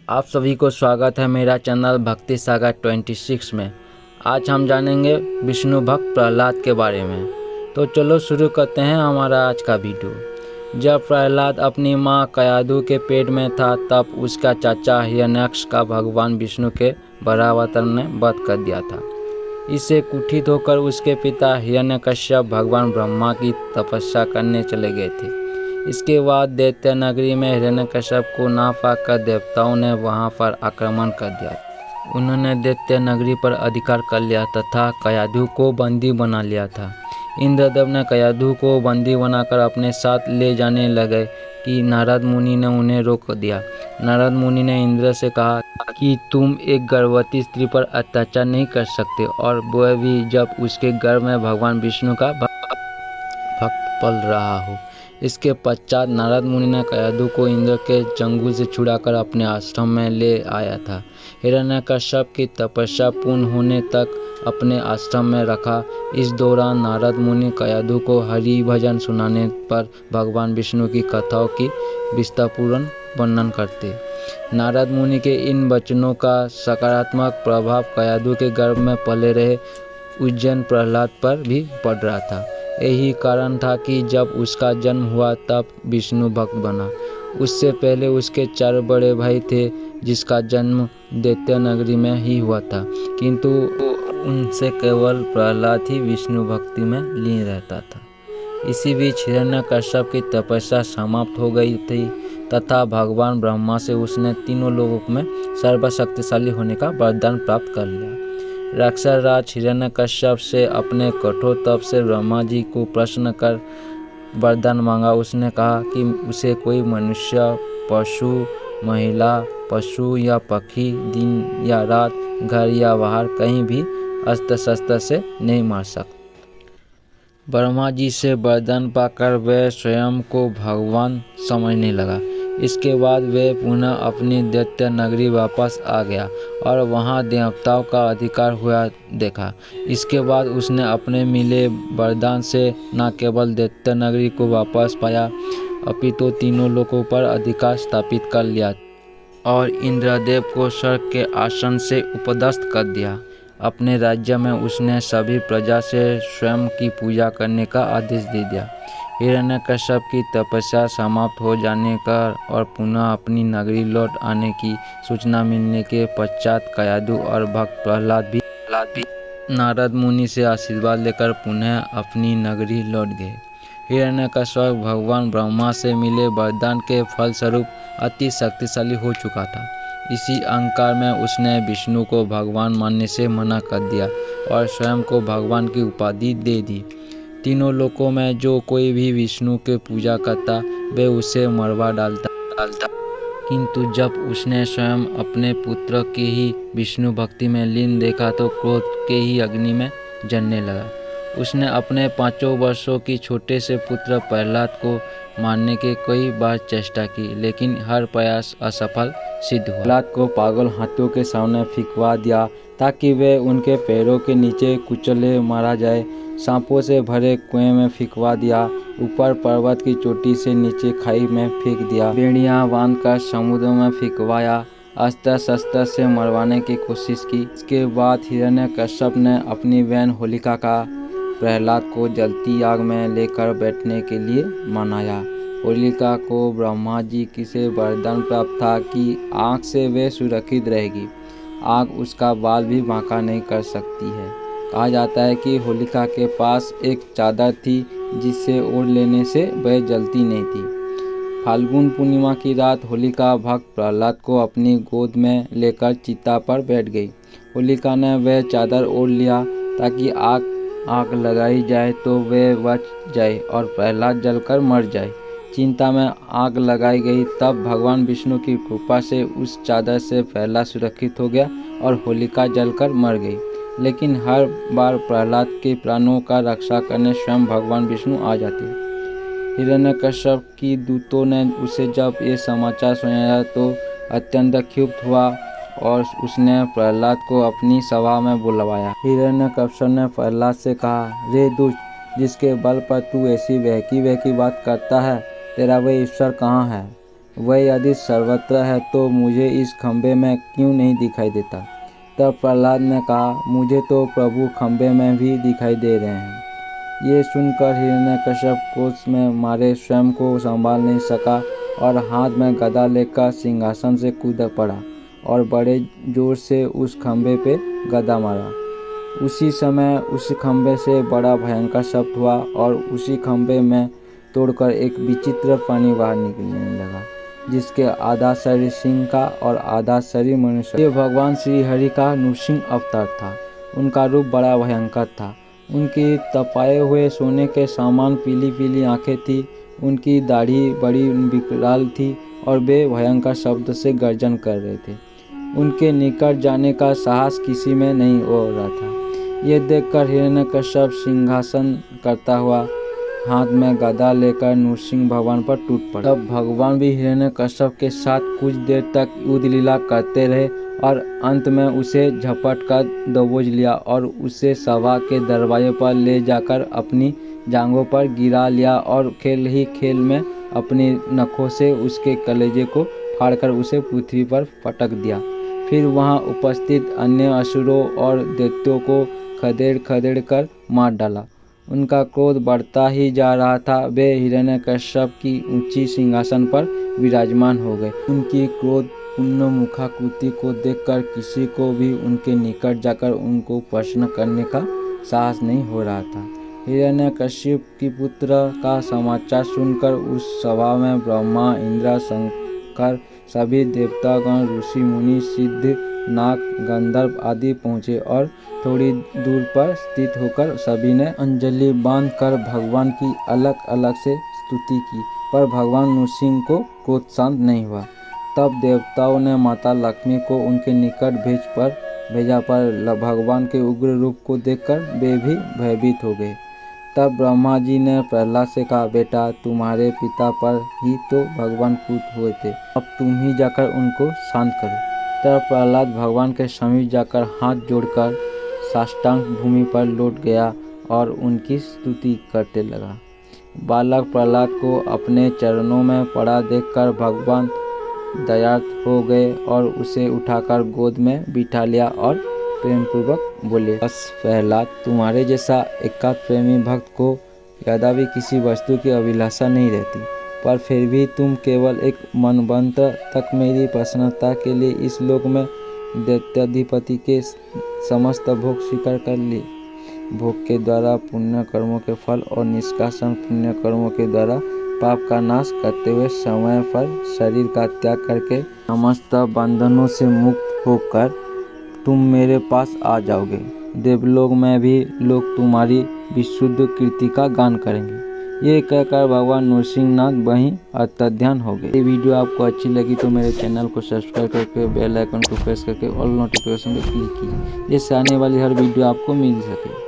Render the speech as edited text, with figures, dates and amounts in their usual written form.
आप सभी को स्वागत है मेरा चैनल भक्ति सागर 26 में। आज हम जानेंगे विष्णु भक्त प्रहलाद के बारे में। तो चलो शुरू करते हैं हमारा आज का वीडियो। जब प्रहलाद अपनी माँ कयाधु के पेट में था तब उसका चाचा हिरण्याक्ष का भगवान विष्णु के वरावतार ने वध कर दिया था। इससे कुपित होकर उसके पिता हिरण्यकश्यप भगवान ब्रह्मा की तपस्या करने चले गए थे। इसके बाद दैत्य नगरी में हिरण्यकश्यप को ना पाकर देवताओं ने वहां पर आक्रमण कर दिया। उन्होंने दैत्य नगरी पर अधिकार कर लिया तथा कयाधु को बंदी बना लिया था। इंद्रदेव ने कयाधु को बंदी बनाकर अपने साथ ले जाने लगे कि नारद मुनि ने उन्हें रोक दिया। नारद मुनि ने इंद्र से कहा कि तुम एक गर्भवती स्त्री पर अत्याचार नहीं कर सकते, और वह भी जब उसके गर्भ में भगवान विष्णु का भक्त पल रहा हो। इसके पश्चात नारद मुनि ने कयाधु को इंद्र के चंगुल से छुड़ाकर अपने आश्रम में ले आया था। हिरण्यकश्यप की तपस्या पूर्ण होने तक अपने आश्रम में रखा। इस दौरान नारद मुनि कयाधु को हरि भजन सुनाने पर भगवान विष्णु की कथाओं की विस्तारपूर्ण वर्णन करते। नारद मुनि के इन वचनों का सकारात्मक प्रभाव कयाधु के गर्भ में पले रहे उज्जैन प्रहलाद पर भी पड़ रहा था। यही कारण था कि जब उसका जन्म हुआ तब विष्णु भक्त बना। उससे पहले उसके 4 बड़े भाई थे जिसका जन्म दैत्य नगरी में ही हुआ था, किंतु उनसे केवल प्रहलाद ही विष्णु भक्ति में लीन रहता था। इसी बीच हिरण्यकश्यप की तपस्या समाप्त हो गई थी तथा भगवान ब्रह्मा से उसने तीनों लोगों में सर्वशक्तिशाली होने का वरदान प्राप्त कर लिया। राक्षस राज हिरण्यकश्यप से अपने कठोर तप से ब्रह्मा जी को प्रश्न कर वरदान मांगा। उसने कहा कि उसे कोई मनुष्य, पशु, महिला, पशु या पक्षी दिन या रात, घर या बाहर कहीं भी अस्त्र शस्त्र से नहीं मार सकता। ब्रह्मा जी से वरदान पाकर वह स्वयं को भगवान समझने लगा। इसके बाद वह पुनः अपनी दैत्य नगरी वापस आ गया और वहां देवताओं का अधिकार हुआ देखा। इसके बाद उसने अपने मिले वरदान से न केवल दैत्य नगरी को वापस पाया, अपितु तीनों लोकों पर अधिकार स्थापित कर लिया और इंद्रदेव को स्वर्ग के आसन से उपदस्थ कर दिया। अपने राज्य में उसने सभी प्रजा से स्वयं की पूजा करने का आदेश दे दिया। हिरण्यकश्यप की तपस्या समाप्त हो जाने का और पुनः अपनी नगरी लौट आने की सूचना मिलने के पश्चात कयाधु और भक्त प्रहलाद भी नारद मुनि से आशीर्वाद लेकर पुनः अपनी नगरी लौट गए। हिरण्यकश्यप भगवान ब्रह्मा से मिले वरदान के फलस्वरूप अति शक्तिशाली हो चुका था। इसी अहंकार में उसने विष्णु को भगवान मानने से मना कर दिया और स्वयं को भगवान की उपाधि दे दी। तीनों लोकों में जो कोई भी विष्णु के पूजा करता वे उसे मरवा डालता। किंतु जब उसने स्वयं अपने पुत्र की ही विष्णु भक्ति में लीन देखा तो क्रोध के ही अग्नि में जलने लगा। उसने अपने 5 वर्षों की छोटे से पुत्र प्रहलाद को मारने की कई बार चेष्टा की, लेकिन हर प्रयास असफल सिद्ध हुआ। प्रहलाद को पागल हाथियों के सामने फिकवा दिया ताकि वे उनके पैरों के नीचे कुचले मारा जाए। सांपों से भरे कुएं में फिकवा दिया। ऊपर पर्वत की चोटी से नीचे खाई में फेंक दिया। बेड़ियां बांधकर समुद्र में फिकवाया। अस्त्र शस्त्र से मरवाने की कोशिश की। इसके बाद हिरण्यकश्यप ने अपनी बहन होलिका का प्रहलाद को जलती आग में लेकर बैठने के लिए मनाया। होलिका को ब्रह्मा जी से वरदान प्राप्त था कि आग से वे सुरक्षित रहेगी। आग उसका बाल भी बांका नहीं कर सकती है। कहा जाता है कि होलिका के पास एक चादर थी जिसे ओढ़ लेने से वह जलती नहीं थी। फाल्गुन पूर्णिमा की रात होलिका भक्त प्रहलाद को अपनी गोद में लेकर चिता पर बैठ गई। होलिका ने वह चादर ओढ़ लिया ताकि आग लगाई जाए तो वह बच जाए और प्रहलाद जलकर मर जाए। चिंता में आग लगाई गई, तब भगवान विष्णु की कृपा से उस चादर से प्रहलाद सुरक्षित हो गया और होलिका जलकर मर गई। लेकिन हर बार प्रहलाद के प्राणों का रक्षा करने स्वयं भगवान विष्णु आ जाते। हिरण्यकश्यप की दूतों ने उसे जब ये समाचार सुनाया तो अत्यंत क्षुब्ध हुआ और उसने प्रहलाद को अपनी सभा में बुलवाया। हिरण्यकश्यप ने प्रहलाद से कहा, रे दुष्ट, जिसके बल पर तू ऐसी बहकी बात करता है, तेरा वह ईश्वर कहाँ है? वह यदि सर्वत्र है तो मुझे इस खंभे में क्यों नहीं दिखाई देता। तब प्रहलाद ने कहा, मुझे तो प्रभु खंभे में भी दिखाई दे रहे हैं। ये सुनकर हिरण्यकश्यप क्रोध में मारे स्वयं को संभाल नहीं सका और हाथ में गदा लेकर सिंहासन से कूद पड़ा और बड़े जोर से उस खंभे पे गदा मारा। उसी समय उस खंभे से बड़ा भयंकर शब्द हुआ और उसी खंभे में तोड़कर एक विचित्र प्राणी बाहर निकलने लगा, जिसके आधा शरीर सिंह का और आधा शरीर मनुष्य। ये भगवान श्री हरि का नृसिंह अवतार था। उनका रूप बड़ा भयंकर था। उनकी तपाए हुए सोने के समान पीली पीली आंखें थी। उनकी दाढ़ी बड़ी विकराल थी और वे भयंकर शब्द से गर्जन कर रहे थे। उनके निकट जाने का साहस किसी में नहीं हो रहा था। ये देखकर हिरण्यकश्यप सिंहासन करता हुआ हाथ में गदा लेकर नृसिंह भगवान पर टूट पड़ा। तब भगवान भी हिरण्यकश्यप के साथ कुछ देर तक युद्ध लीला करते रहे और अंत में उसे झपट कर दबोच लिया और उसे सभा के दरवाजे पर ले जाकर अपनी जांघों पर गिरा लिया और खेल ही खेल में अपनी नखों से उसके कलेजे को फाड़कर उसे पृथ्वी पर पटक दिया। फिर वहां उपस्थित अन्य असुरों और दैत्यों को खदेड़ खदेड़ कर मार डाला। उनका क्रोध बढ़ता ही जा रहा था। वे हिरण्यकश्यप की ऊंची सिंहासन पर विराजमान हो गए। उनकी क्रोधपूर्ण मुखाकृति को देखकर किसी को भी उनके निकट जाकर उनको प्रश्न करने का साहस नहीं हो रहा था। हिरण्यकश्यप की पुत्र का समाचार सुनकर उस सभा में ब्रह्मा, इंद्र, शंकर, सभी देवतागण, ऋषि मुनि, सिद्ध, नाग, गंधर्व आदि पहुँचे और थोड़ी दूर पर स्थित होकर सभी ने अंजलि बांधकर भगवान की अलग अलग से स्तुति की, पर भगवान नृसिंह को क्रोध शांत नहीं हुआ। तब देवताओं ने माता लक्ष्मी को उनके निकट भेजा पर भगवान के उग्र रूप को देखकर वे भी भयभीत हो गए। तब ब्रह्मा जी ने प्रहलाद से कहा, बेटा, तुम्हारे पिता पर ही तो भगवान क्रुद्ध हुए थे, अब तुम ही जाकर उनको शांत करो। तब प्रहलाद भगवान के समीप जाकर हाथ जोड़कर साष्टांग भूमि पर लौट गया और उनकी स्तुति करते लगा। बालक प्रहलाद को अपने चरणों में पड़ा देखकर भगवान दयार्थ हो गए और उसे उठाकर गोद में बिठा लिया और प्रेमपूर्वक बोले, बस प्रहलाद, तुम्हारे जैसा एकांत प्रेमी भक्त को यद्यपि किसी वस्तु की अभिलाषा नहीं रहती, पर फिर भी तुम केवल एक मनवंतर तक मेरी प्रसन्नता के लिए इस लोक में दैत्याधिपति के समस्त भोग स्वीकार कर लिए। भोग के द्वारा पुण्य कर्मों के फल और निष्कासन पुण्य कर्मों के द्वारा पाप का नाश करते हुए समय पर शरीर का त्याग करके समस्त बंधनों से मुक्त होकर तुम मेरे पास आ जाओगे। देवलोक में भी लोग तुम्हारी विशुद्ध कीर्ति का गान करेंगे। ये कहकर भगवान नृसिंहनाथ वहीं अंतर्ध्यान हो गए। ये वीडियो आपको अच्छी लगी तो मेरे चैनल को सब्सक्राइब करके बेल आइकन को प्रेस करके ऑल नोटिफिकेशन पे क्लिक कीजिए, जिससे आने वाली हर वीडियो आपको मिल सके।